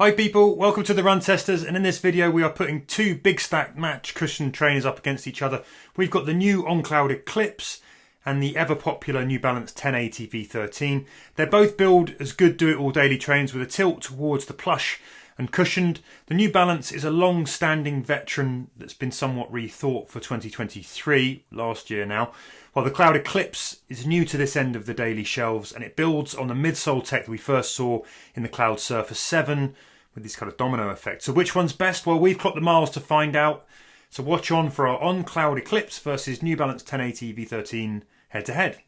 Hi people, welcome to the Run Testers, and in this video we are putting two big stack match cushion trainers up against each other. We've got the new On Cloudeclipse and the ever popular New Balance 1080 V13. They're both billed as good do-it-all daily trainers with a tilt towards the plush and cushioned. The New Balance is a long-standing veteran that's been somewhat rethought for 2023, last year now, while the Cloudeclipse is new to this end of the daily shelves, and it builds on the midsole tech that we first saw in the Cloudsurfer 7 with this kind of domino effect. So which one's best? Well, we've clocked the miles to find out. So watch on for our On Cloudeclipse versus New Balance 1080 V13 head-to-head.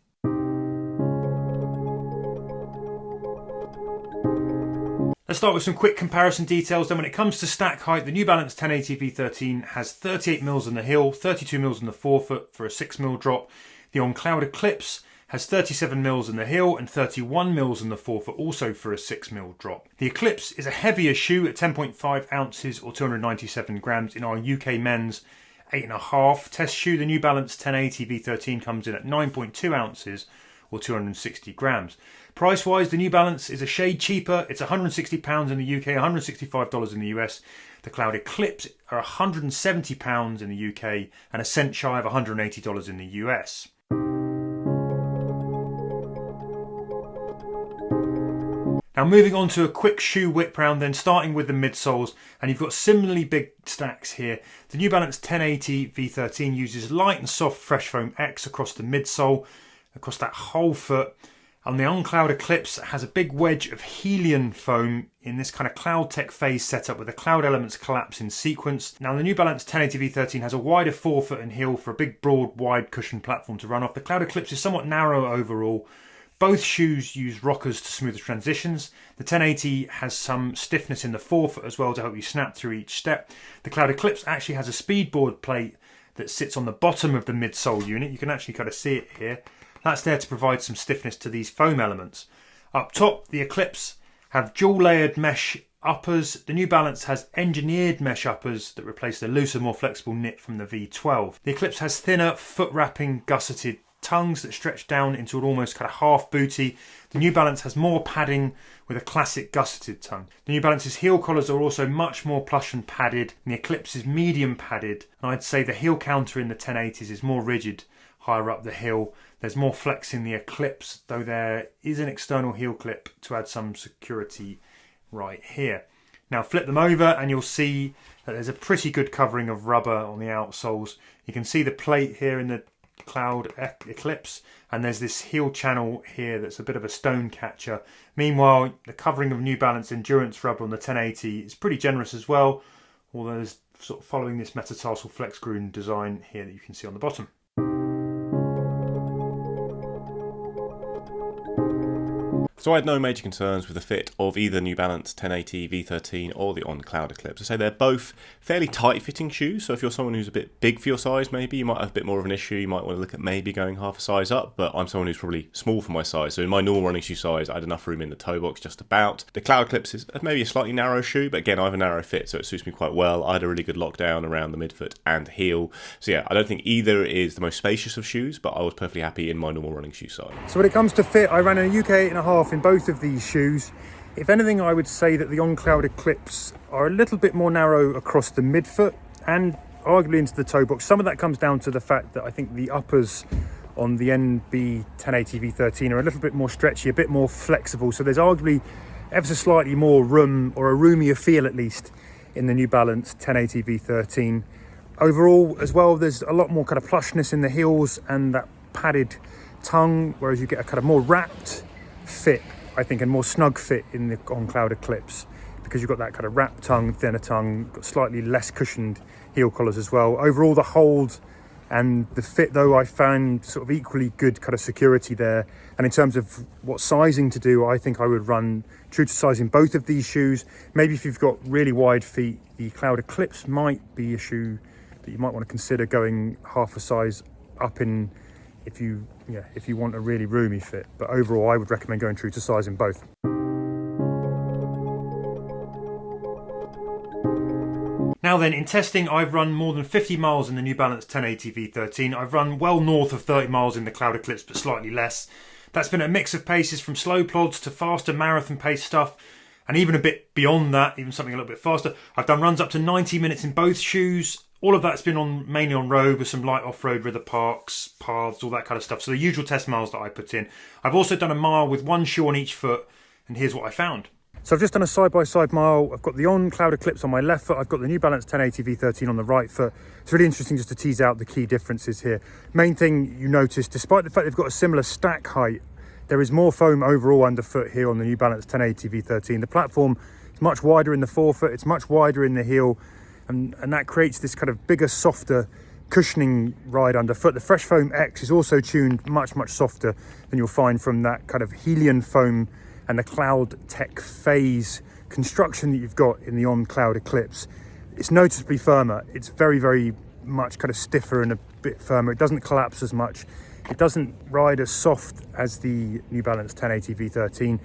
Let's start with some quick comparison details. Then when it comes to stack height, the New Balance 1080 V13 has 38mm in the heel, 32mm in the forefoot for a 6mm drop. The On Cloudeclipse has 37mm in the heel and 31mm in the forefoot, also for a 6mm drop. The Eclipse is a heavier shoe at 10.5 ounces or 297 grams in our UK men's 8.5 test shoe. The New Balance 1080 V13 comes in at 9.2 ounces or 260 grams. Price wise, the New Balance is a shade cheaper. It's £160 in the UK, $165 in the US. The Cloudeclipse are £170 in the UK and a cent shy of $180 in the US. Now moving on to a quick shoe whip round, then starting with the midsoles, and you've got similarly big stacks here. The New Balance 1080 V13 uses light and soft Fresh Foam X across the midsole, across that whole foot. And the On Cloudeclipse has a big wedge of Helium foam in this kind of Cloud Tech phase setup where the cloud elements collapse in sequence. Now the New Balance 1080 V13 has a wider forefoot and heel for a big broad wide cushion platform to run off. The Cloudeclipse is somewhat narrow overall. Both shoes use rockers to smooth the transitions. The 1080 has some stiffness in the forefoot as well to help you snap through each step. The Cloudeclipse actually has a speedboard plate that sits on the bottom of the midsole unit. You can actually kind of see it here. That's there to provide some stiffness to these foam elements. Up top, the Eclipse have dual layered mesh uppers. The New Balance has engineered mesh uppers that replace the looser, more flexible knit from the V12. The Eclipse has thinner, foot-wrapping, gusseted tongues that stretch down into an almost kind of half booty. The New Balance has more padding with a classic gusseted tongue. The New Balance's heel collars are also much more plush and padded, and the Eclipse is medium padded. And I'd say the heel counter in the 1080s is more rigid higher up the heel. There's more flex in the Eclipse, though there is an external heel clip to add some security right here. Now flip them over and you'll see that there's a pretty good covering of rubber on the outsoles. You can see the plate here in the Cloudeclipse, and there's this heel channel here that's a bit of a stone catcher. Meanwhile, the covering of New Balance endurance rubber on the 1080 is pretty generous as well, although there's sort of following this metatarsal flex groove design here that you can see on the bottom. So I had no major concerns with the fit of either New Balance 1080 V13 or the On Cloudeclipse. I say they're both fairly tight fitting shoes, so if you're someone who's a bit big for your size maybe, you might have a bit more of an issue, you might want to look at maybe going half a size up, but I'm someone who's probably small for my size, so in my normal running shoe size I had enough room in the toe box just about. The Cloudeclipse is maybe a slightly narrow shoe, but again I have a narrow fit so it suits me quite well. I had a really good lockdown around the midfoot and heel, so yeah, I don't think either is the most spacious of shoes, but I was perfectly happy in my normal running shoe size. So when it comes to fit, I ran in a UK 8.5 in both of these shoes. If anything, I would say that the On Cloudeclipse are a little bit more narrow across the midfoot and arguably into the toe box. Some of that comes down to the fact that I think the uppers on the NB 1080 V13 are a little bit more stretchy, a bit more flexible, so there's arguably ever so slightly more room, or a roomier feel at least, in the New Balance 1080 V13. Overall as well, there's a lot more kind of plushness in the heels and that padded tongue, whereas you get a kind of more wrapped fit, I think, and more snug fit in the On Cloudeclipse, because you've got that kind of wrapped tongue, thinner tongue, got slightly less cushioned heel collars as well. Overall, the hold and the fit, though, I found sort of equally good kind of security there. And in terms of what sizing to do, I think I would run true to size in both of these shoes. Maybe if you've got really wide feet, the Cloudeclipse might be a shoe that you might want to consider going half a size up in if you want a really roomy fit. But overall, I would recommend going true to size in both. Now then, in testing, I've run more than 50 miles in the New Balance 1080 V13. I've run well north of 30 miles in the Cloudeclipse, but slightly less. That's been a mix of paces from slow plods to faster marathon pace stuff. and even a bit beyond that, even something a little bit faster. I've done runs up to 90 minutes in both shoes. All of that's been on mainly on road with some light off-road, river parks, paths, all that kind of stuff. So the usual test miles that I put in. I've also done a mile with one shoe on each foot, and here's what I found. So I've just done a side-by-side mile. I've got the On Cloudeclipse on my left foot. I've got the New Balance 1080 V13 on the right foot. It's really interesting just to tease out the key differences here. Main thing you notice, despite the fact they've got a similar stack height, there is more foam overall underfoot here on the New Balance 1080 V13. The platform is much wider in the forefoot. It's much wider in the heel. And that creates this kind of bigger, softer cushioning ride underfoot. The Fresh Foam X is also tuned much, much softer than you'll find from that kind of Helion foam and the Cloud Tech Phase construction that you've got in the On Cloudeclipse. It's noticeably firmer. It's very, very much kind of stiffer and a bit firmer. It doesn't collapse as much. It doesn't ride as soft as the New Balance 1080 V13.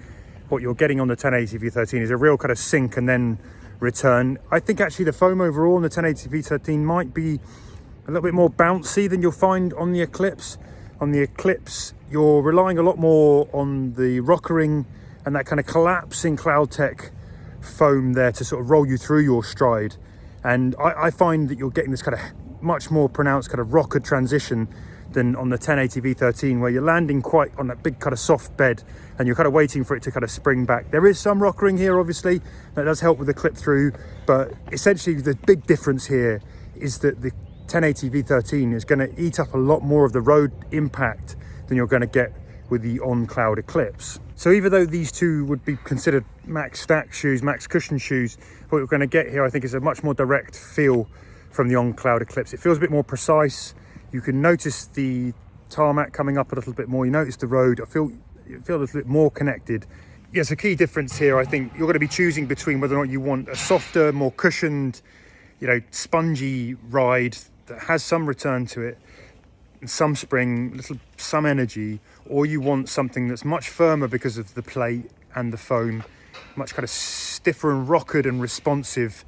What you're getting on the 1080 V13 is a real kind of sink and then return. I think actually the foam overall on the 1080 V13 might be a little bit more bouncy than you'll find on the Eclipse. On the Eclipse, you're relying a lot more on the rockering and that kind of collapsing CloudTech foam there to sort of roll you through your stride. And I find that you're getting this kind of much more pronounced kind of rocker transition than on the 1080 V13, where you're landing quite on that big kind of soft bed and you're kind of waiting for it to kind of spring back. There is some rockering here, obviously, that does help with the clip through, but essentially the big difference here is that the 1080 V13 is going to eat up a lot more of the road impact than you're going to get with the On Cloudeclipse. So even though these two would be considered max stack shoes, max cushion shoes, what we're going to get here I think is a much more direct feel from the On Cloudeclipse. It feels a bit more precise. You can notice the tarmac coming up a little bit more. You notice the road. I feel a little bit more connected. Yes, a key difference here, I think you're going to be choosing between whether or not you want a softer, more cushioned, spongy ride that has some return to it, some spring, some energy, or you want something that's much firmer because of the plate and the foam, much kind of stiffer and rockered and responsive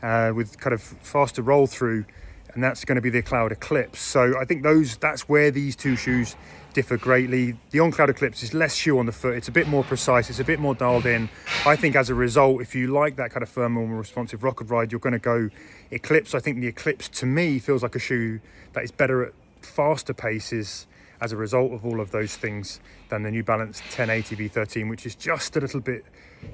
with kind of faster roll through. And that's going to be the Cloudeclipse. So I think that's where these two shoes differ greatly. The On Cloudeclipse is less shoe on the foot. It's a bit more precise. It's a bit more dialed in. I think as a result, if you like that kind of firm, more responsive rocket ride, you're going to go Eclipse. I think the Eclipse, to me, feels like a shoe that is better at faster paces as a result of all of those things than the New Balance 1080 V13, which is just a little bit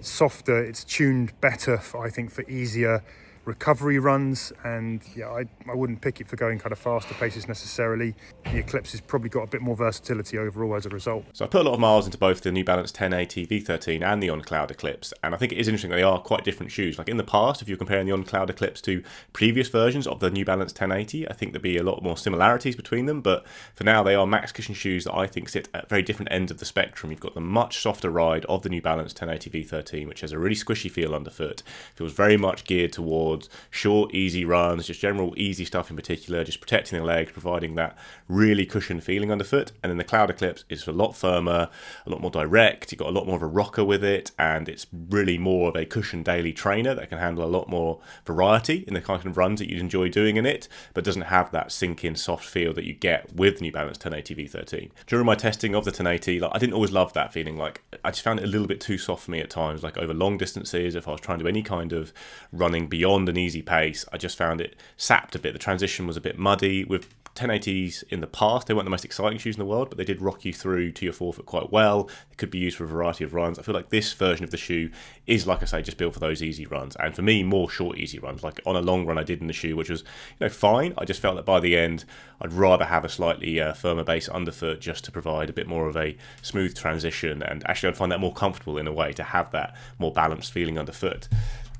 softer. It's tuned better, I think, for easier recovery runs, and I wouldn't pick it for going kind of faster paces necessarily. The Eclipse has probably got a bit more versatility overall as a result. So I put a lot of miles into both the New Balance 1080 V13 and the On Cloudeclipse, and I think it is interesting that they are quite different shoes. Like in the past, if you're comparing the On Cloudeclipse to previous versions of the New Balance 1080, I think there'd be a lot more similarities between them, but for now they are max cushion shoes that I think sit at very different ends of the spectrum. You've got the much softer ride of the New Balance 1080 V13, which has a really squishy feel underfoot. Feels very much geared towards short, easy runs, just general easy stuff in particular, just protecting the legs, providing that really cushioned feeling underfoot. And then the Cloudeclipse is a lot firmer, a lot more direct. You've got a lot more of a rocker with it, and it's really more of a cushioned daily trainer that can handle a lot more variety in the kind of runs that you'd enjoy doing in it, but doesn't have that sink-in soft feel that you get with the New Balance 1080 V13. During my testing of the 1080, I didn't always love that feeling. I just found it a little bit too soft for me at times, over long distances. If I was trying to do any kind of running beyond an easy pace, I just found it sapped a bit. The transition was a bit muddy. With 1080s in the past, they weren't the most exciting shoes in the world, but they did rock you through to your forefoot quite well. They could be used for a variety of runs. I feel like this version of the shoe is, like I say, just built for those easy runs, and for me, more short, easy runs. Like on a long run I did in the shoe, which was fine. I just felt that by the end I'd rather have a slightly firmer base underfoot just to provide a bit more of a smooth transition, and actually I'd find that more comfortable in a way to have that more balanced feeling underfoot.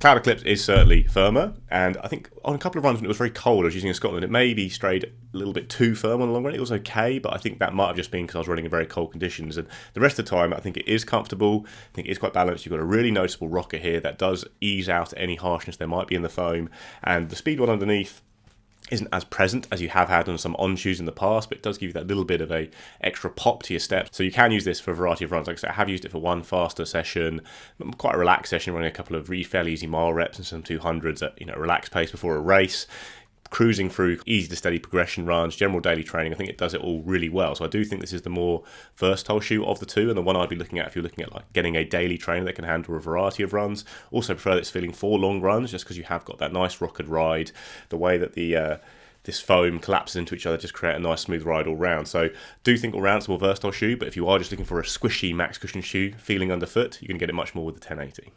Cloudeclipse is certainly firmer, and I think on a couple of runs when it was very cold, I was using in Scotland, it maybe strayed a little bit too firm on the long run. It was okay, but I think that might have just been because I was running in very cold conditions, and the rest of the time I think it is comfortable. I think it is quite balanced. You've got a really noticeable rocker here that does ease out any harshness there might be in the foam, and the speed one underneath isn't as present as you have had on some On shoes in the past, but it does give you that little bit of a extra pop to your steps. So you can use this for a variety of runs. Like I said, I have used it for one faster session, quite a relaxed session, running a couple of really fairly easy mile reps and some 200s at a relaxed pace before a race. cruising through easy to steady progression runs, general daily training, I think it does it all really well. So I do think this is the more versatile shoe of the two, and the one I'd be looking at if you're looking at like getting a daily trainer that can handle a variety of runs. Also prefer its feeling for long runs, just because you have got that nice rockered ride. The way that this foam collapses into each other just create a nice smooth ride all round. So do think all round it's a more versatile shoe, but if you are just looking for a squishy max cushion shoe feeling underfoot, you can get it much more with the 1080.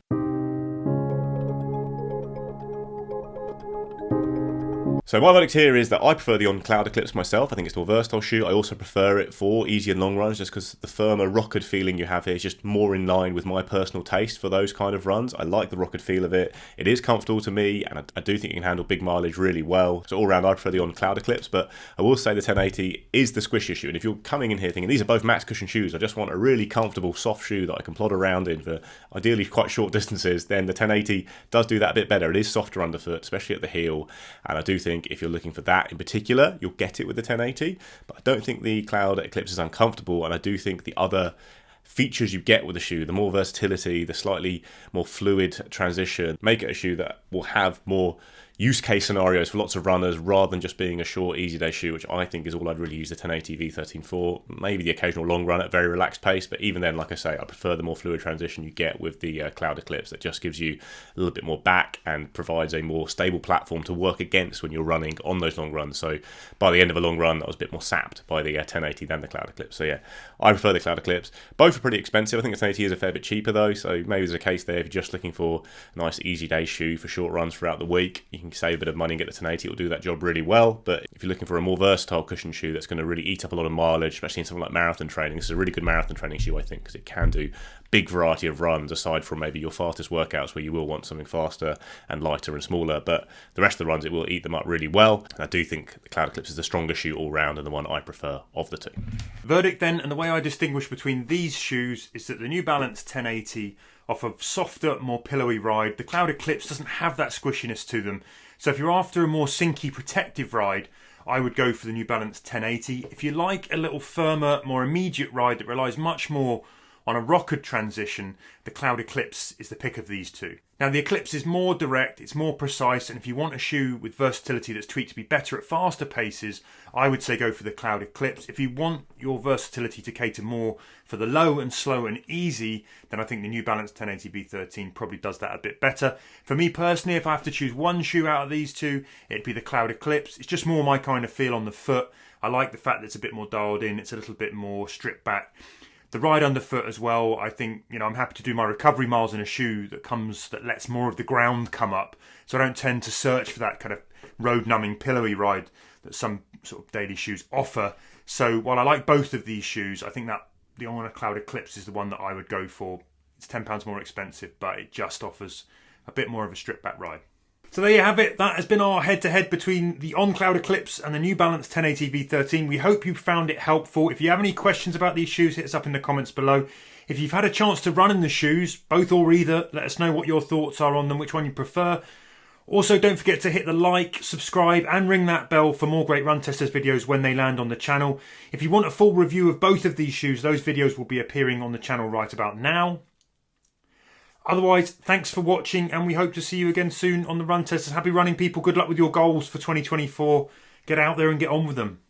So my verdict here is that I prefer the On Cloudeclipse myself. I think it's a more versatile shoe. I also prefer it for easy and long runs, just because the firmer rockered feeling you have here is just more in line with my personal taste for those kind of runs. I like the rockered feel of it. It is comfortable to me, and I do think it can handle big mileage really well. So all round I prefer the On Cloudeclipse, but I will say the 1080 is the squishier shoe. And if you're coming in here thinking these are both max cushion shoes, I just want a really comfortable soft shoe that I can plod around in for ideally quite short distances, then the 1080 does do that a bit better. It is softer underfoot, especially at the heel, and I do think if you're looking for that in particular, you'll get it with the 1080, but I don't think the Cloudeclipse is uncomfortable, and I do think the other features you get with the shoe, the more versatility, the slightly more fluid transition, make it a shoe that will have more use case scenarios for lots of runners rather than just being a short easy day shoe, which I think is all I'd really use the 1080 V13 for. Maybe the occasional long run at a very relaxed pace, but even then, like I say, I prefer the more fluid transition you get with the Cloudeclipse. That just gives you a little bit more back and provides a more stable platform to work against when you're running on those long runs. So by the end of a long run, I was a bit more sapped by the 1080 than the Cloudeclipse. So yeah, I prefer the Cloudeclipse. Both are pretty expensive. I think the 1080 is a fair bit cheaper though, so maybe there's a case there if you're just looking for a nice easy day shoe for short runs throughout the week. You can save a bit of money and get the 1080, it'll do that job really well. But if you're looking for a more versatile cushion shoe that's going to really eat up a lot of mileage, especially in something like marathon training, this is a really good marathon training shoe, I think, because it can do big variety of runs aside from maybe your fastest workouts where you will want something faster and lighter and smaller, but the rest of the runs it will eat them up really well. I do think the Cloudeclipse is the stronger shoe all round and the one I prefer of the two. Verdict then, and the way I distinguish between these shoes is that the New Balance 1080 offer a softer, more pillowy ride. The Cloudeclipse doesn't have that squishiness to them. So if you're after a more sinky, protective ride, I would go for the New Balance 1080. If you like a little firmer, more immediate ride that relies much more on a rockered transition, the Cloudeclipse is the pick of these two. Now the Eclipse is more direct, it's more precise, and if you want a shoe with versatility that's tweaked to be better at faster paces, I would say go for the Cloudeclipse. If you want your versatility to cater more for the low and slow and easy, then I think the New Balance 1080 V13 probably does that a bit better. For me personally, if I have to choose one shoe out of these two, it'd be the Cloudeclipse. It's just more my kind of feel on the foot. I like the fact that it's a bit more dialed in, it's a little bit more stripped back. The ride underfoot as well, I think, I'm happy to do my recovery miles in a shoe that lets more of the ground come up. So I don't tend to search for that kind of road numbing pillowy ride that some sort of daily shoes offer. So while I like both of these shoes, I think that the On Cloudeclipse is the one that I would go for. It's £10 more expensive, but it just offers a bit more of a stripped back ride. So there you have it. That has been our head-to-head between the On Cloudeclipse and the New Balance 1080 V13. We hope you found it helpful. If you have any questions about these shoes, hit us up in the comments below. If you've had a chance to run in the shoes, both or either, let us know what your thoughts are on them, which one you prefer. Also, don't forget to hit the like, subscribe and ring that bell for more great Run Testers videos when they land on the channel. If you want a full review of both of these shoes, those videos will be appearing on the channel right about now. Otherwise, thanks for watching, and we hope to see you again soon on the Run Testers. Happy running, people. Good luck with your goals for 2024. Get out there and get on with them.